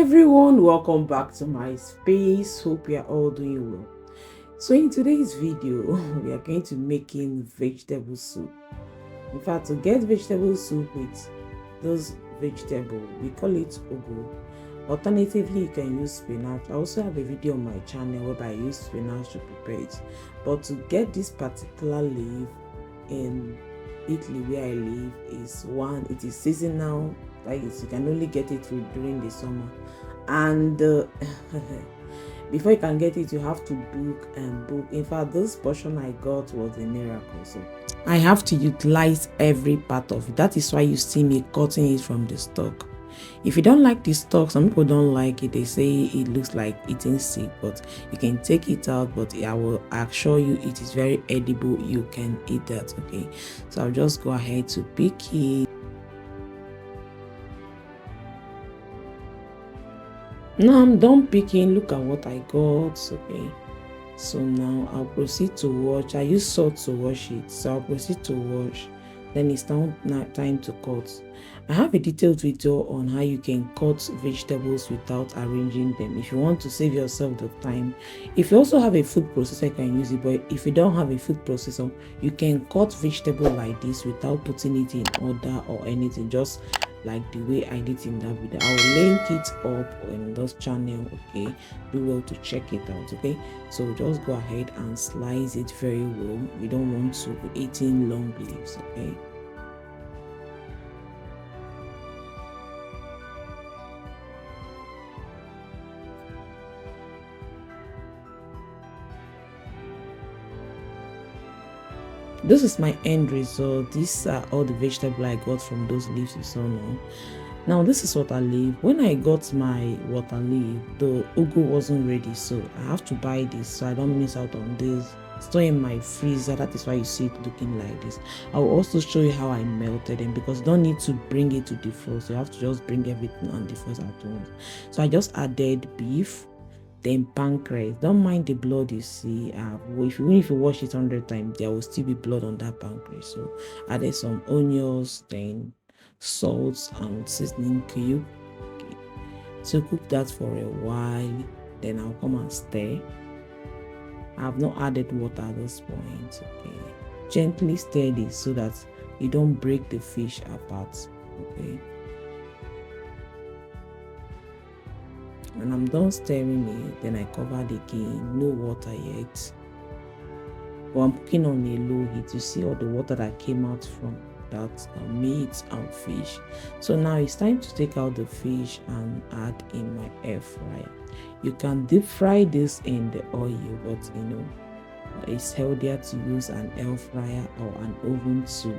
everyone, welcome back to my space. Hope you are all doing well. So in today's video we are going to making vegetable soup. In fact, to get vegetable soup with those vegetables, we call it ugu. Alternatively, you can use spinach. I also have a video on my channel where I use spinach to prepare it. But to get this particular leaf in Italy where I live, it is seasonal. Like you can only get it during the summer, and before you can get it, you have to book and book. In fact, this portion I got was a miracle, so I have to utilize every part of it. That is why you see me cutting it from the stalk. If you don't like the stalk, some people don't like it. They say it looks like eating seed, but you can take it out. But I will assure you it is very edible. You can eat that. Okay, so I'll just go ahead to pick it. Now I'm done picking. Look at what I got. Okay, so now I'll proceed to wash. I use salt to wash it, so I'll proceed to wash. Then it's now time to cut. I have a detailed video on how you can cut vegetables without arranging them if you want to save yourself the time. If you also have a food processor, you can use it, but if you don't have a food processor, you can cut vegetable like this without putting it in order or anything, just like the way I did in that video. I will link it up on this channel. Okay, do well to check it out. Okay, so just go ahead and slice it very well. We don't want to be eating long leaves. Okay, this is my end result. These are all the vegetables I got from those leaves you saw now. Now this is water leaf. When I got my water leaf, the ugu wasn't ready, so I have to buy this so I don't miss out on this. Store in my freezer. That is why you see it looking like this. I will also show you how I melted them, because you don't need to bring it to defrost. You have to just bring everything on defrost at once. So I just added beef, then pancreas. Don't mind the blood you see. Even if you wash it 100 times, there will still be blood on that pancreas. So added some onions, then salt and seasoning cube. Okay. So cook that for a while, then I'll come and stir. I have not added water at this point. Okay, gently stir this so that you don't break the fish apart. Okay, when I'm done stirring it, then I cover it again. No water yet, but I'm cooking on a low heat. You see all the water that came out from that meat and fish. So now it's time to take out the fish and add in my air fryer. You can deep fry this in the oil, but it's healthier to use an air fryer or an oven to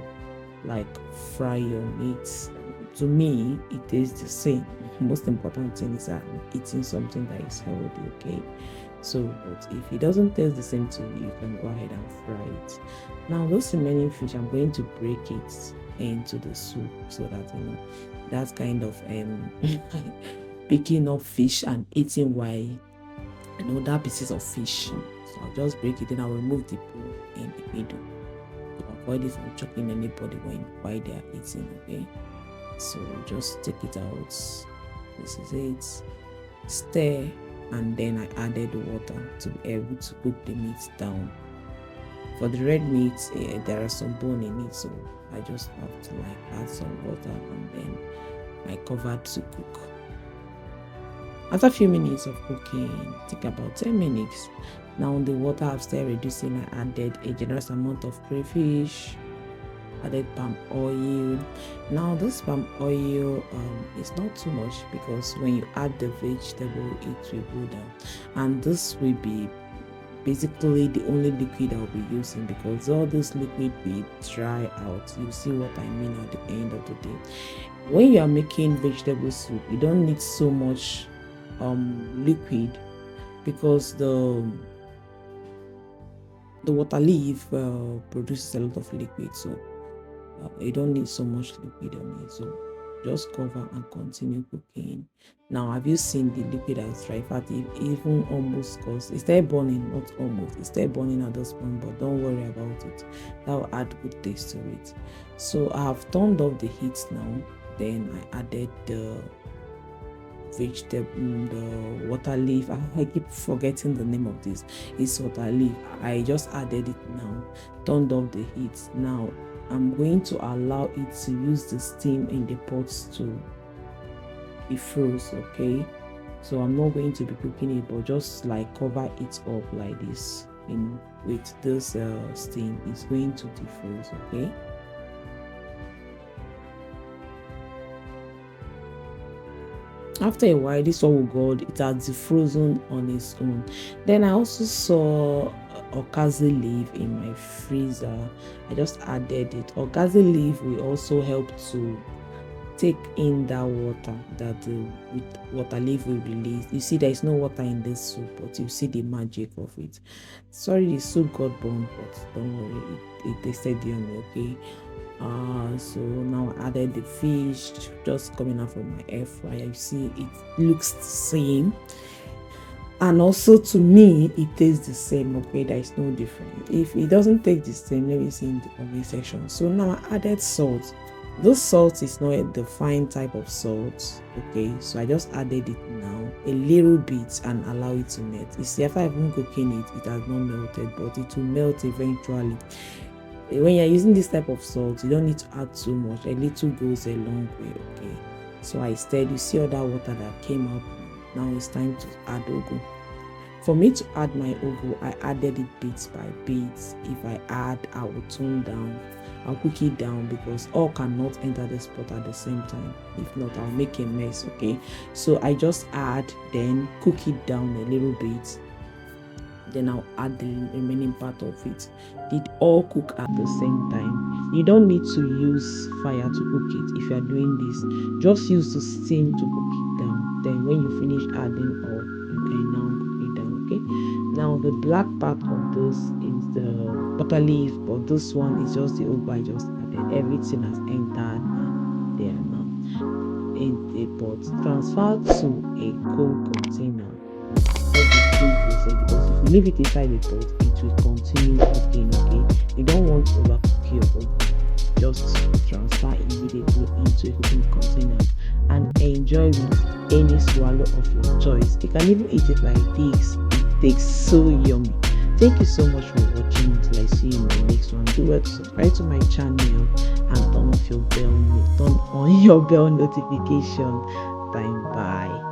like fry your meat. To me, it tastes the same. Most important thing is that I'm eating something that is healthy. Okay, so but if it doesn't taste the same to you, you can go ahead and fry it. Now those remaining fish, I'm going to break it into the soup so that that kind of picking up fish and eating while that pieces of fish. So I'll just break it, then I'll remove the bone in the middle to avoid it from choking anybody while they are eating. Okay, so just take it out. This is it. Stir, and then I added water to be able to cook the meat down. For the red meat, there are some bone in it, so I just have to add some water, and then I covered to cook. After a few minutes of cooking, take about 10 minutes. Now the water I've started reducing, I added a generous amount of crayfish, added palm oil. Now this palm oil is not too much, because when you add the vegetable, it will go down, and this will be basically the only liquid I'll be using, because all this liquid will dry out. You see what I mean at the end of the day. When you are making vegetable soup, you don't need so much liquid, because the water leaf produces a lot of liquid, so you don't need so much liquid on it. So just cover and continue cooking. Now, have you seen the liquid has dry? In fact, it even almost cause it's still burning, not almost, it's still burning at this point, but don't worry about it. That will add good taste to it. So I have turned off the heat now. Then I added the vegetable, the water leaf. I keep forgetting the name of this. It's water leaf. I just added it now, turned off the heat. Now I'm going to allow it to use the steam in the pots to be froze. Okay, so I'm not going to be cooking it, but just like cover it up like this in with this steam. It's going to defroze. Okay. After a while, this one will go, it has defrozen on its own. Then I also saw autentic leaf in my freezer. I just added it. Autentic leaf will also help to take in that water that the water leaf will release. You see, there is no water in this soup, but you see the magic of it. Sorry, the soup got burned, but don't worry, it tasted yummy. Okay. So now I added the fish just coming out from my air fryer. You see, it looks the same, and also to me it tastes the same. Okay, there is no difference. If it doesn't taste the same, let me see in the comment section. So now I added salt. This salt is not the fine type of salt. Okay, so I just added it now a little bit and allow it to melt. You see, after I've been cooking it, it has not melted, but it will melt eventually. When you're using this type of salt, you don't need to add too much. A little goes a long way. Okay, so I stirred. You see all that water that came out. Now it's time to add ugu. For me to add my ugu, I added it bits by bits. If I add, I will tone down. I'll cook it down because all cannot enter this pot at the same time. If not, I'll make a mess. Okay, so I just add, then cook it down a little bit. Then I'll add the remaining part of it. It all cook at the same time. You don't need to use fire to cook it. If you are doing this, just use the steam to cook it down. Then when you finish adding all, you can now cook it down. Okay, now the black part of this is the butter leaf, but this one is just the ugu I just added. Everything has entered and they are now in a pot. Transfer to a cool container. Because if you leave it inside the pot, it will continue cooking. Okay, you don't want to overcook your ugu. Just transfer immediately into a cooking container and enjoy with any swallow of your choice. You can even eat it like this. It tastes so yummy. Thank you so much for watching. Until I see you in the next one, do well to subscribe to my channel and turn on your bell notification. Bye.